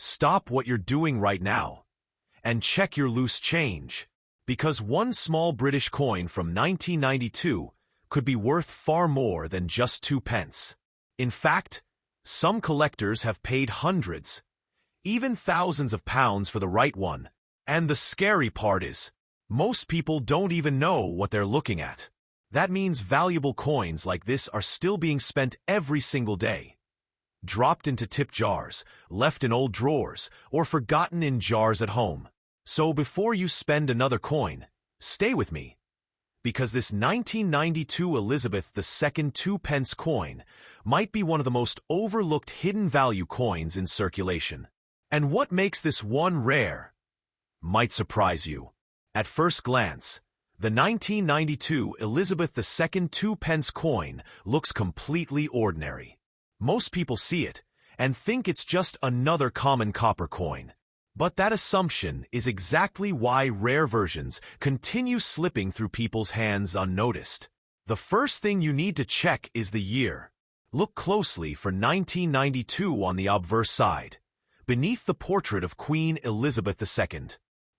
stop what you're doing right now and check your loose change, because one small British coin from 1992 could be worth far more than just 2 pence. In fact, some collectors have paid hundreds, even thousands of pounds for the right one. And the scary part is, most people don't even know what they're looking at. That means valuable coins like this are still being spent every single day. Dropped into tip jars, left in old drawers, or forgotten in jars at home. So before you spend another coin, stay with me. Because this 1992 Elizabeth II 2 pence coin might be one of the most overlooked hidden value coins in circulation. And what makes this one rare might surprise you. At first glance, the 1992 Elizabeth II 2 pence coin looks completely ordinary. Most people see it and think it's just another common copper coin. But that assumption is exactly why rare versions continue slipping through people's hands unnoticed. The first thing you need to check is the year. Look closely for 1992 on the obverse side, beneath the portrait of Queen Elizabeth II.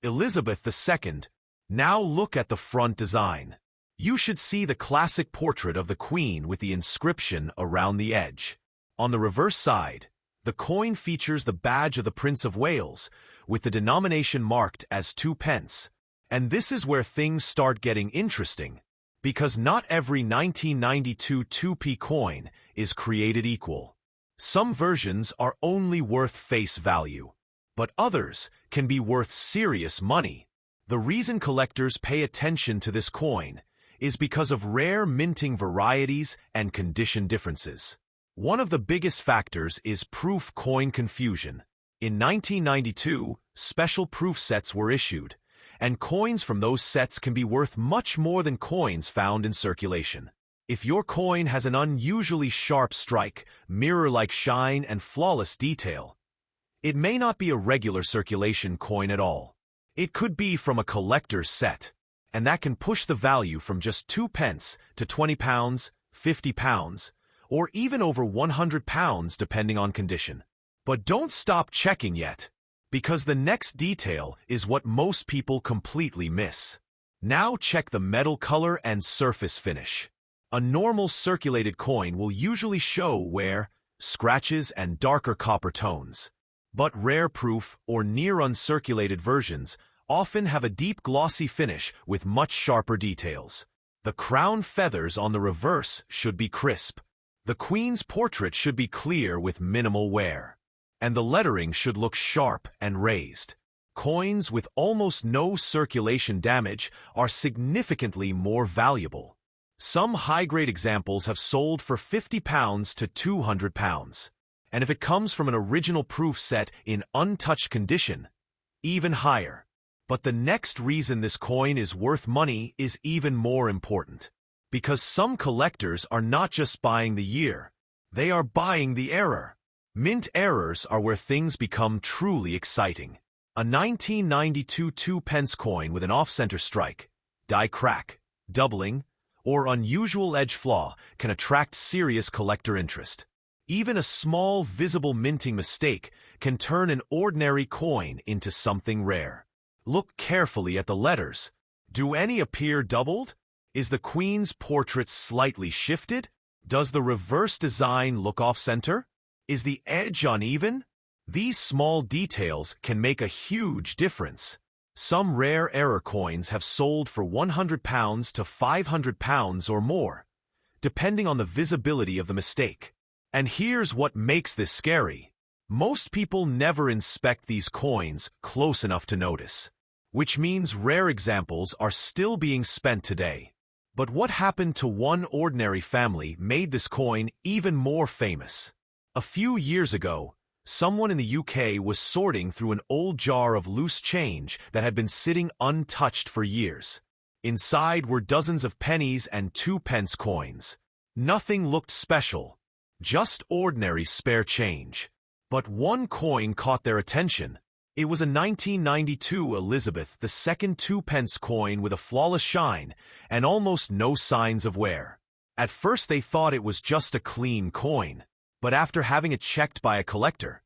Elizabeth II. Now look at the front design. You should see the classic portrait of the Queen with the inscription around the edge. On the reverse side, the coin features the badge of the Prince of Wales, with the denomination marked as 2 pence. And this is where things start getting interesting, because not every 1992 2p coin is created equal. Some versions are only worth face value, but others can be worth serious money. The reason collectors pay attention to this coin is because of rare minting varieties and condition differences. One of the biggest factors is proof coin confusion. In 1992, special proof sets were issued, and coins from those sets can be worth much more than coins found in circulation. If your coin has an unusually sharp strike, mirror-like shine, and flawless detail, it may not be a regular circulation coin at all. It could be from a collector's set, and that can push the value from just 2 pence to £20, £50, or even over £100 depending on condition. But don't stop checking yet, because the next detail is what most people completely miss. Now check the metal color and surface finish. A normal circulated coin will usually show wear, scratches, and darker copper tones. But rare proof or near uncirculated versions often have a deep glossy finish with much sharper details. The crown feathers on the reverse should be crisp. The Queen's portrait should be clear with minimal wear. And the lettering should look sharp and raised. Coins with almost no circulation damage are significantly more valuable. Some high-grade examples have sold for £50 to £200. And if it comes from an original proof set in untouched condition, even higher. But the next reason this coin is worth money is even more important. Because some collectors are not just buying the year, they are buying the error. Mint errors are where things become truly exciting. A 1992 2 pence coin with an off-center strike, die crack, doubling, or unusual edge flaw can attract serious collector interest. Even a small visible minting mistake can turn an ordinary coin into something rare. Look carefully at the letters. Do any appear doubled? Is the Queen's portrait slightly shifted? Does the reverse design look off-center? Is the edge uneven? These small details can make a huge difference. Some rare error coins have sold for £100 to £500 or more, depending on the visibility of the mistake. And here's what makes this scary. Most people never inspect these coins close enough to notice, which means rare examples are still being spent today. But what happened to one ordinary family made this coin even more famous. A few years ago, someone in the UK was sorting through an old jar of loose change that had been sitting untouched for years. Inside were dozens of pennies and 2 pence coins. Nothing looked special, just ordinary spare change. But one coin caught their attention. It was a 1992 Elizabeth II 2 pence coin with a flawless shine and almost no signs of wear. At first they thought it was just a clean coin, but after having it checked by a collector,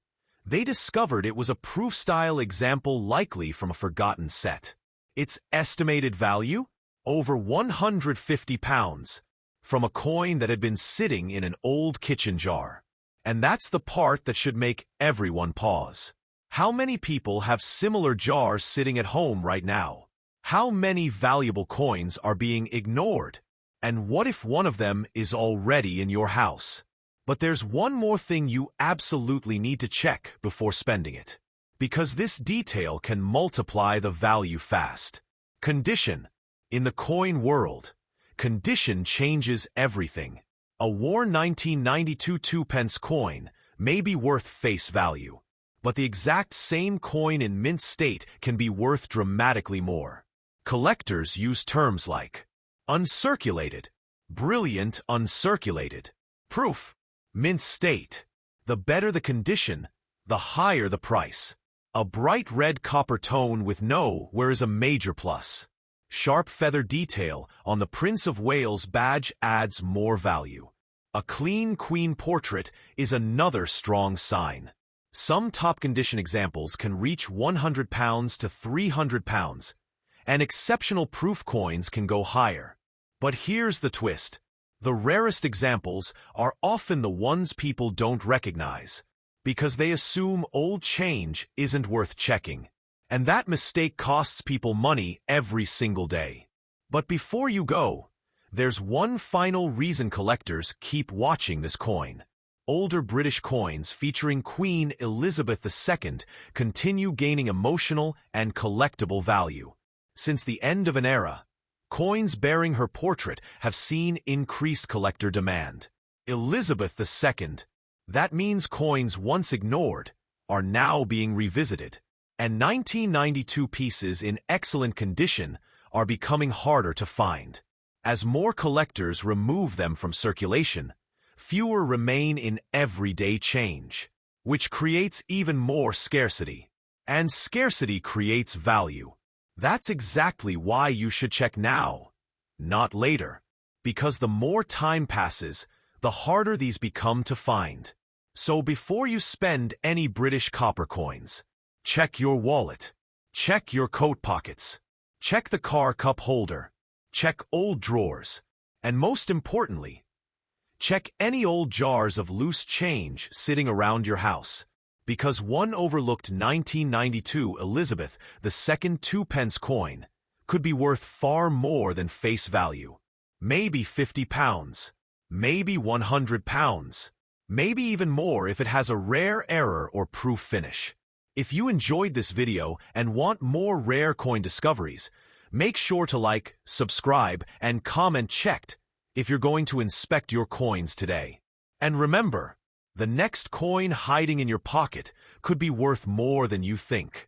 They discovered it was a proof-style example likely from a forgotten set. Its estimated value? Over £150, from a coin that had been sitting in an old kitchen jar. And that's the part that should make everyone pause. How many people have similar jars sitting at home right now? How many valuable coins are being ignored? And what if one of them is already in your house? But there's one more thing you absolutely need to check before spending it, because this detail can multiply the value fast. Condition. In the coin world, condition changes everything. A worn 1992 2-pence coin may be worth face value, but the exact same coin in mint state can be worth dramatically more. Collectors use terms like uncirculated, brilliant uncirculated, proof, mint state. The better the condition, the higher the price. A bright red copper tone with no wear is a major plus. Sharp feather detail on the Prince of Wales badge adds more value. A clean queen portrait is another strong sign. Some top condition examples can reach £100 to £300, and exceptional proof coins can go higher. But here's the twist. The rarest examples are often the ones people don't recognize, because they assume old change isn't worth checking. And that mistake costs people money every single day. But before you go, there's one final reason collectors keep watching this coin. Older British coins featuring Queen Elizabeth II continue gaining emotional and collectible value. Since the end of an era, coins bearing her portrait have seen increased collector demand. Elizabeth II, that means coins once ignored are now being revisited. And 1992 pieces in excellent condition are becoming harder to find. As more collectors remove them from circulation, fewer remain in everyday change, which creates even more scarcity. And scarcity creates value. That's exactly why you should check now, not later, because the more time passes, the harder these become to find. So before you spend any British copper coins, check your wallet, check your coat pockets, check the car cup holder, check old drawers, and most importantly, check any old jars of loose change sitting around your house, because one overlooked 1992 Elizabeth II 2-pence coin could be worth far more than face value. Maybe £50, maybe £100, maybe even more if it has a rare error or proof finish. If you enjoyed this video and want more rare coin discoveries, make sure to like, subscribe, and comment checked if you're going to inspect your coins today. And remember, the next coin hiding in your pocket could be worth more than you think.